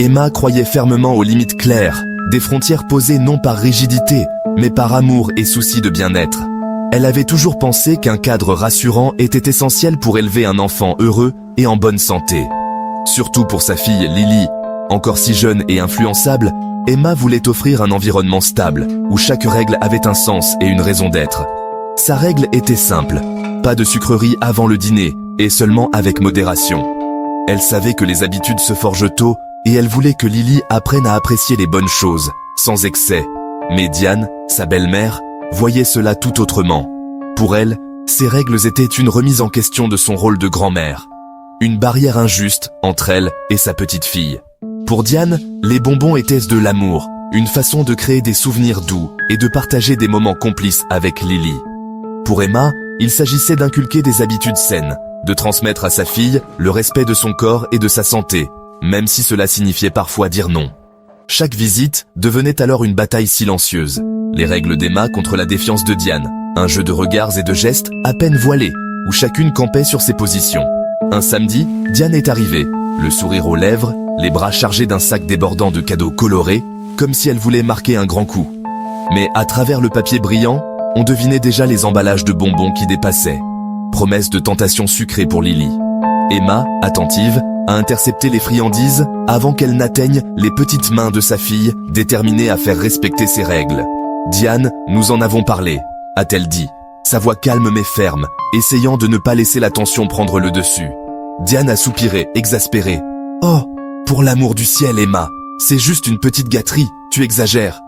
Emma croyait fermement aux limites claires, des frontières posées non par rigidité, mais par amour et souci de bien-être. Elle avait toujours pensé qu'un cadre rassurant était essentiel pour élever un enfant heureux et en bonne santé. Surtout pour sa fille Lily, encore si jeune et influençable, Emma voulait offrir un environnement stable, où chaque règle avait un sens et une raison d'être. Sa règle était simple, pas de sucreries avant le dîner, et seulement avec modération. Elle savait que les habitudes se forgent tôt, et elle voulait que Lily apprenne à apprécier les bonnes choses, sans excès. Mais Diane, sa belle-mère, voyait cela tout autrement. Pour elle, ces règles étaient une remise en question de son rôle de grand-mère. Une barrière injuste entre elle et sa petite fille. Pour Diane, les bonbons étaient de l'amour, une façon de créer des souvenirs doux et de partager des moments complices avec Lily. Pour Emma, il s'agissait d'inculquer des habitudes saines, de transmettre à sa fille le respect de son corps et de sa santé, même si cela signifiait parfois dire non. Chaque visite devenait alors une bataille silencieuse. Les règles d'Emma contre la défiance de Diane, un jeu de regards et de gestes à peine voilés, où chacune campait sur ses positions. Un samedi, Diane est arrivée, le sourire aux lèvres, les bras chargés d'un sac débordant de cadeaux colorés, comme si elle voulait marquer un grand coup. Mais à travers le papier brillant, on devinait déjà les emballages de bonbons qui dépassaient. Promesse de tentation sucrée pour Lily. Emma, attentive, a intercepté les friandises avant qu'elles n'atteignent les petites mains de sa fille, déterminée à faire respecter ses règles. « Diane, nous en avons parlé », a-t-elle dit, sa voix calme mais ferme, essayant de ne pas laisser la tension prendre le dessus. Diane a soupiré, exaspérée. « Oh, pour l'amour du ciel, Emma, c'est juste une petite gâterie, tu exagères. »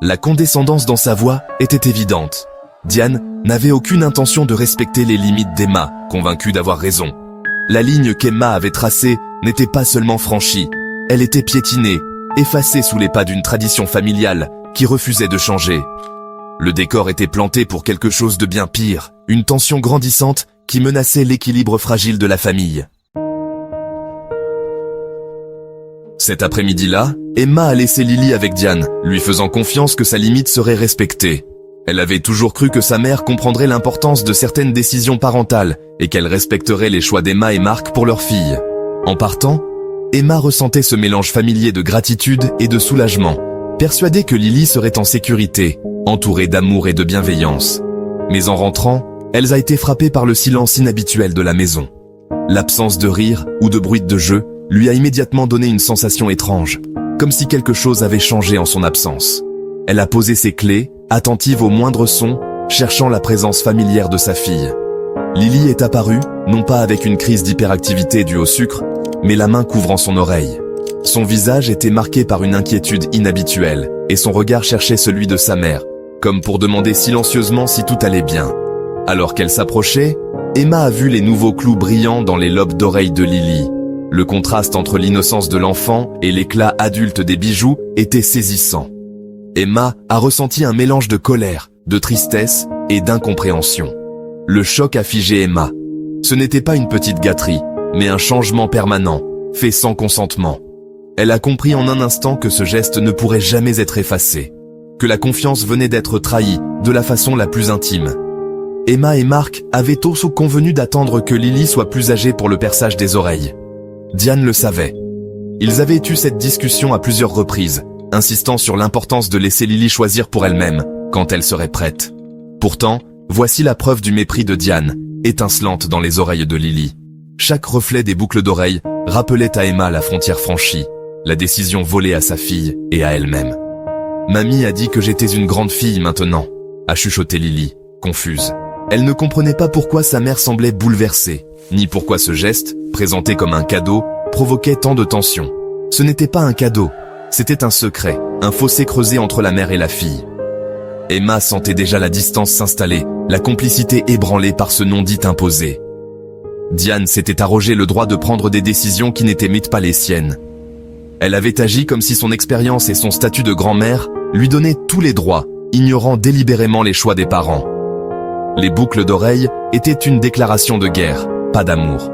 La condescendance dans sa voix était évidente. Diane n'avait aucune intention de respecter les limites d'Emma, convaincue d'avoir raison. La ligne qu'Emma avait tracée n'était pas seulement franchie, elle était piétinée, effacée sous les pas d'une tradition familiale qui refusait de changer. Le décor était planté pour quelque chose de bien pire, une tension grandissante qui menaçait l'équilibre fragile de la famille. Cet après-midi-là, Emma a laissé Lily avec Diane, lui faisant confiance que sa limite serait respectée. Elle avait toujours cru que sa mère comprendrait l'importance de certaines décisions parentales et qu'elle respecterait les choix d'Emma et Marc pour leur fille. En partant, Emma ressentait ce mélange familier de gratitude et de soulagement, persuadée que Lily serait en sécurité, entourée d'amour et de bienveillance. Mais en rentrant, elle a été frappée par le silence inhabituel de la maison. L'absence de rire ou de bruit de jeu lui a immédiatement donné une sensation étrange, comme si quelque chose avait changé en son absence. Elle a posé ses clés, attentive au moindre son, cherchant la présence familière de sa fille. Lily est apparue, non pas avec une crise d'hyperactivité due au sucre, mais la main couvrant son oreille. Son visage était marqué par une inquiétude inhabituelle, et son regard cherchait celui de sa mère, comme pour demander silencieusement si tout allait bien. Alors qu'elle s'approchait, Emma a vu les nouveaux clous brillants dans les lobes d'oreilles de Lily. Le contraste entre l'innocence de l'enfant et l'éclat adulte des bijoux était saisissant. Emma a ressenti un mélange de colère, de tristesse et d'incompréhension. Le choc a figé Emma. Ce n'était pas une petite gâterie, mais un changement permanent, fait sans consentement. Elle a compris en un instant que ce geste ne pourrait jamais être effacé, que la confiance venait d'être trahie de la façon la plus intime. Emma et Marc avaient aussi convenu d'attendre que Lily soit plus âgée pour le perçage des oreilles. Diane le savait. Ils avaient eu cette discussion à plusieurs reprises, insistant sur l'importance de laisser Lily choisir pour elle-même, quand elle serait prête. Pourtant, voici la preuve du mépris de Diane, étincelante dans les oreilles de Lily. Chaque reflet des boucles d'oreilles rappelait à Emma la frontière franchie, la décision volée à sa fille et à elle-même. « Mamie a dit que j'étais une grande fille maintenant », a chuchoté Lily, confuse. Elle ne comprenait pas pourquoi sa mère semblait bouleversée, ni pourquoi ce geste, présenté comme un cadeau, provoquait tant de tension. Ce n'était pas un cadeau, c'était un secret, un fossé creusé entre la mère et la fille. Emma sentait déjà la distance s'installer, la complicité ébranlée par ce non-dit imposé. Diane s'était arrogé le droit de prendre des décisions qui n'étaient pas les siennes. Elle avait agi comme si son expérience et son statut de grand-mère lui donnaient tous les droits, ignorant délibérément les choix des parents. Les boucles d'oreilles étaient une déclaration de guerre, pas d'amour.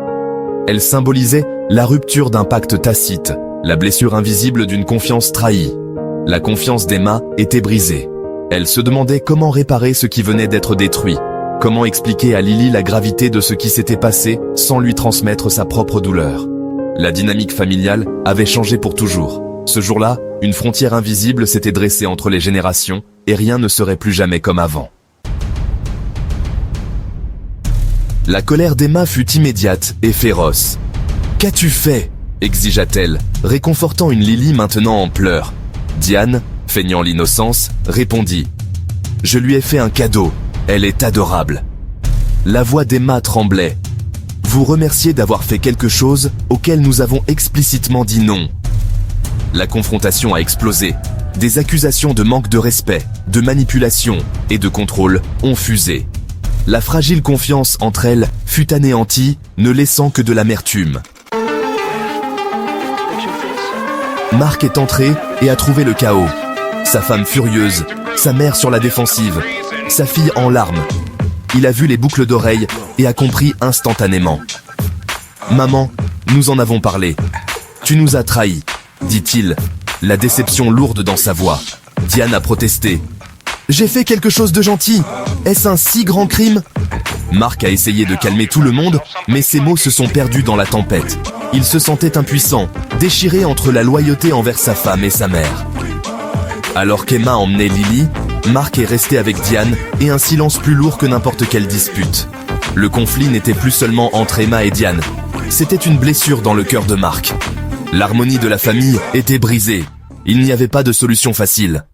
Elles symbolisaient la rupture d'un pacte tacite, la blessure invisible d'une confiance trahie. La confiance d'Emma était brisée. Elle se demandait comment réparer ce qui venait d'être détruit, comment expliquer à Lily la gravité de ce qui s'était passé sans lui transmettre sa propre douleur. La dynamique familiale avait changé pour toujours. Ce jour-là, une frontière invisible s'était dressée entre les générations et rien ne serait plus jamais comme avant. La colère d'Emma fut immédiate et féroce. « Qu'as-tu fait ?» exigea-t-elle, réconfortant une Lily maintenant en pleurs. Diane, feignant l'innocence, répondit « Je lui ai fait un cadeau, elle est adorable. » La voix d'Emma tremblait. « Vous remerciez d'avoir fait quelque chose auquel nous avons explicitement dit non. » La confrontation a explosé. Des accusations de manque de respect, de manipulation et de contrôle ont fusé. La fragile confiance entre elles fut anéantie, ne laissant que de l'amertume. Mark est entré et a trouvé le chaos. Sa femme furieuse, sa mère sur la défensive, sa fille en larmes. Il a vu les boucles d'oreilles et a compris instantanément. « Maman, nous en avons parlé. Tu nous as trahis, dit-il, la déception lourde dans sa voix. Diane a protesté. « J'ai fait quelque chose de gentil. Est-ce un si grand crime ?» Mark a essayé de calmer tout le monde, mais ses mots se sont perdus dans la tempête. Il se sentait impuissant, déchiré entre la loyauté envers sa femme et sa mère. Alors qu'Emma emmenait Lily, Mark est resté avec Diane et un silence plus lourd que n'importe quelle dispute. Le conflit n'était plus seulement entre Emma et Diane. C'était une blessure dans le cœur de Mark. L'harmonie de la famille était brisée. Il n'y avait pas de solution facile.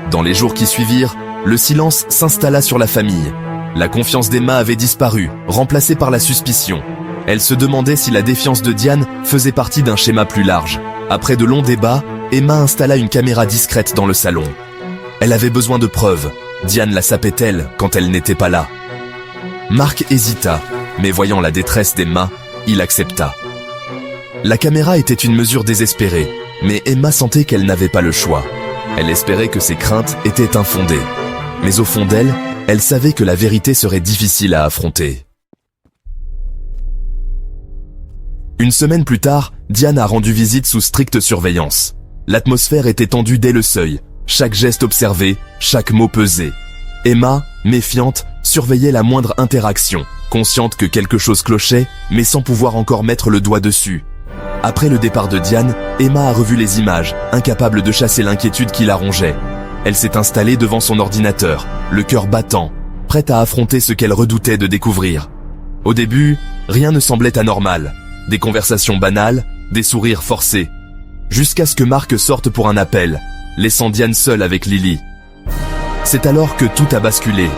Dans les jours qui suivirent, le silence s'installa sur la famille. La confiance d'Emma avait disparu, remplacée par la suspicion. Elle se demandait si la défiance de Diane faisait partie d'un schéma plus large. Après de longs débats, Emma installa une caméra discrète dans le salon. Elle avait besoin de preuves. Diane la sapait-elle quand elle n'était pas là? Mark hésita, mais voyant la détresse d'Emma, il accepta. La caméra était une mesure désespérée, mais Emma sentait qu'elle n'avait pas le choix. Elle espérait que ses craintes étaient infondées. Mais au fond d'elle, elle savait que la vérité serait difficile à affronter. Une semaine plus tard, Diane a rendu visite sous stricte surveillance. L'atmosphère était tendue dès le seuil, chaque geste observé, chaque mot pesé. Emma, méfiante, surveillait la moindre interaction, consciente que quelque chose clochait, mais sans pouvoir encore mettre le doigt dessus. Après le départ de Diane, Emma a revu les images, incapable de chasser l'inquiétude qui la rongeait. Elle s'est installée devant son ordinateur, le cœur battant, prête à affronter ce qu'elle redoutait de découvrir. Au début, rien ne semblait anormal. Des conversations banales, des sourires forcés. Jusqu'à ce que Mark sorte pour un appel, laissant Diane seule avec Lily. C'est alors que tout a basculé.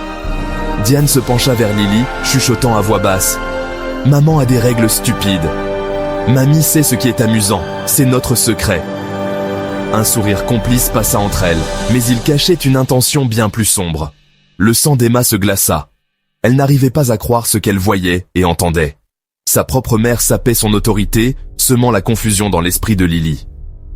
Diane se pencha vers Lily, chuchotant à voix basse. « Maman a des règles stupides. Mamie sait ce qui est amusant, c'est notre secret. » Un sourire complice passa entre elles, mais il cachait une intention bien plus sombre. Le sang d'Emma se glaça. Elle n'arrivait pas à croire ce qu'elle voyait et entendait. Sa propre mère sapait son autorité, semant la confusion dans l'esprit de Lily.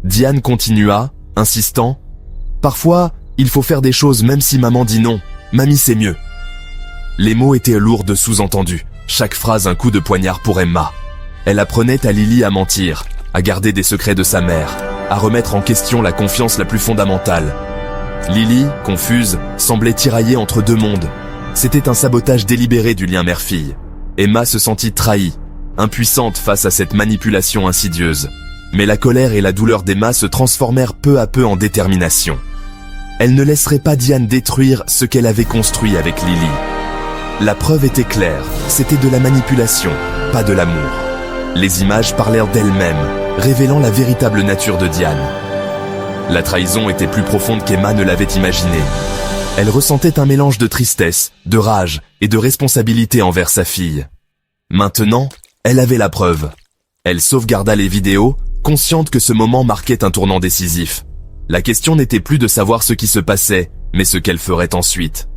Diane continua, insistant. « Parfois, il faut faire des choses même si maman dit non. Mamie c'est mieux. » Les mots étaient lourds de sous-entendus, chaque phrase un coup de poignard pour Emma. Elle apprenait à Lily à mentir, à garder des secrets de sa mère, à remettre en question la confiance la plus fondamentale. Lily, confuse, semblait tiraillée entre deux mondes. C'était un sabotage délibéré du lien mère-fille. Emma se sentit trahie, impuissante face à cette manipulation insidieuse. Mais la colère et la douleur d'Emma se transformèrent peu à peu en détermination. Elle ne laisserait pas Diane détruire ce qu'elle avait construit avec Lily. La preuve était claire, c'était de la manipulation, pas de l'amour. Les images parlèrent d'elles-mêmes, révélant la véritable nature de Diane. La trahison était plus profonde qu'Emma ne l'avait imaginé. Elle ressentait un mélange de tristesse, de rage et de responsabilité envers sa fille. Maintenant, elle avait la preuve. Elle sauvegarda les vidéos, consciente que ce moment marquait un tournant décisif. La question n'était plus de savoir ce qui se passait, mais ce qu'elle ferait ensuite.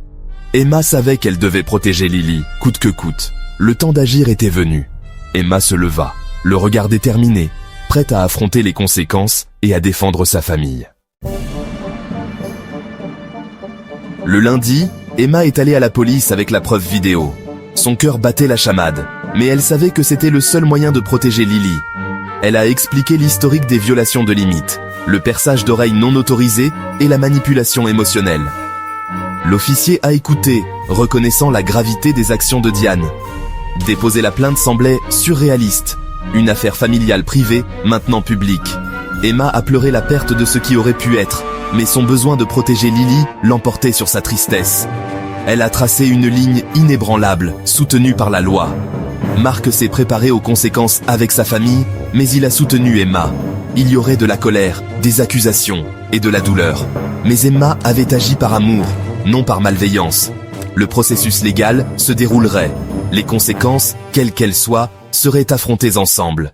Emma savait qu'elle devait protéger Lily, coûte que coûte. Le temps d'agir était venu. Emma se leva, le regard déterminé, prête à affronter les conséquences et à défendre sa famille. Le lundi, Emma est allée à la police avec la preuve vidéo. Son cœur battait la chamade, mais elle savait que c'était le seul moyen de protéger Lily. Elle a expliqué l'historique des violations de limites, le perçage d'oreilles non autorisé et la manipulation émotionnelle. L'officier a écouté, reconnaissant la gravité des actions de Diane. Déposer la plainte semblait surréaliste. Une affaire familiale privée, maintenant publique. Emma a pleuré la perte de ce qui aurait pu être, mais son besoin de protéger Lily l'emportait sur sa tristesse. Elle a tracé une ligne inébranlable, soutenue par la loi. Mark s'est préparé aux conséquences avec sa famille, mais il a soutenu Emma. Il y aurait de la colère, des accusations et de la douleur. Mais Emma avait agi par amour, non par malveillance. Le processus légal se déroulerait. Les conséquences, quelles qu'elles soient, seraient affrontées ensemble.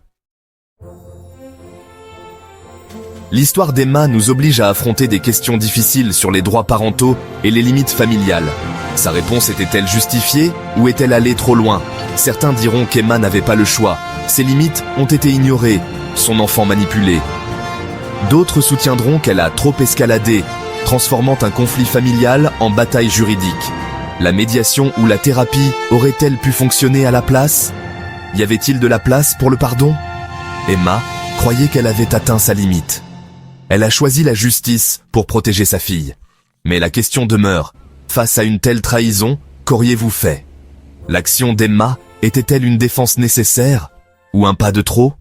L'histoire d'Emma nous oblige à affronter des questions difficiles sur les droits parentaux et les limites familiales. Sa réponse était-elle justifiée ou est-elle allée trop loin? Certains diront qu'Emma n'avait pas le choix. Ses limites ont été ignorées, son enfant manipulé. D'autres soutiendront qu'elle a trop escaladé, transformant un conflit familial en bataille juridique. La médiation ou la thérapie aurait-elle pu fonctionner à la place? Y avait-il de la place pour le pardon? Emma croyait qu'elle avait atteint sa limite. Elle a choisi la justice pour protéger sa fille. Mais la question demeure, face à une telle trahison, qu'auriez-vous fait? L'action d'Emma était-elle une défense nécessaire ou un pas de trop?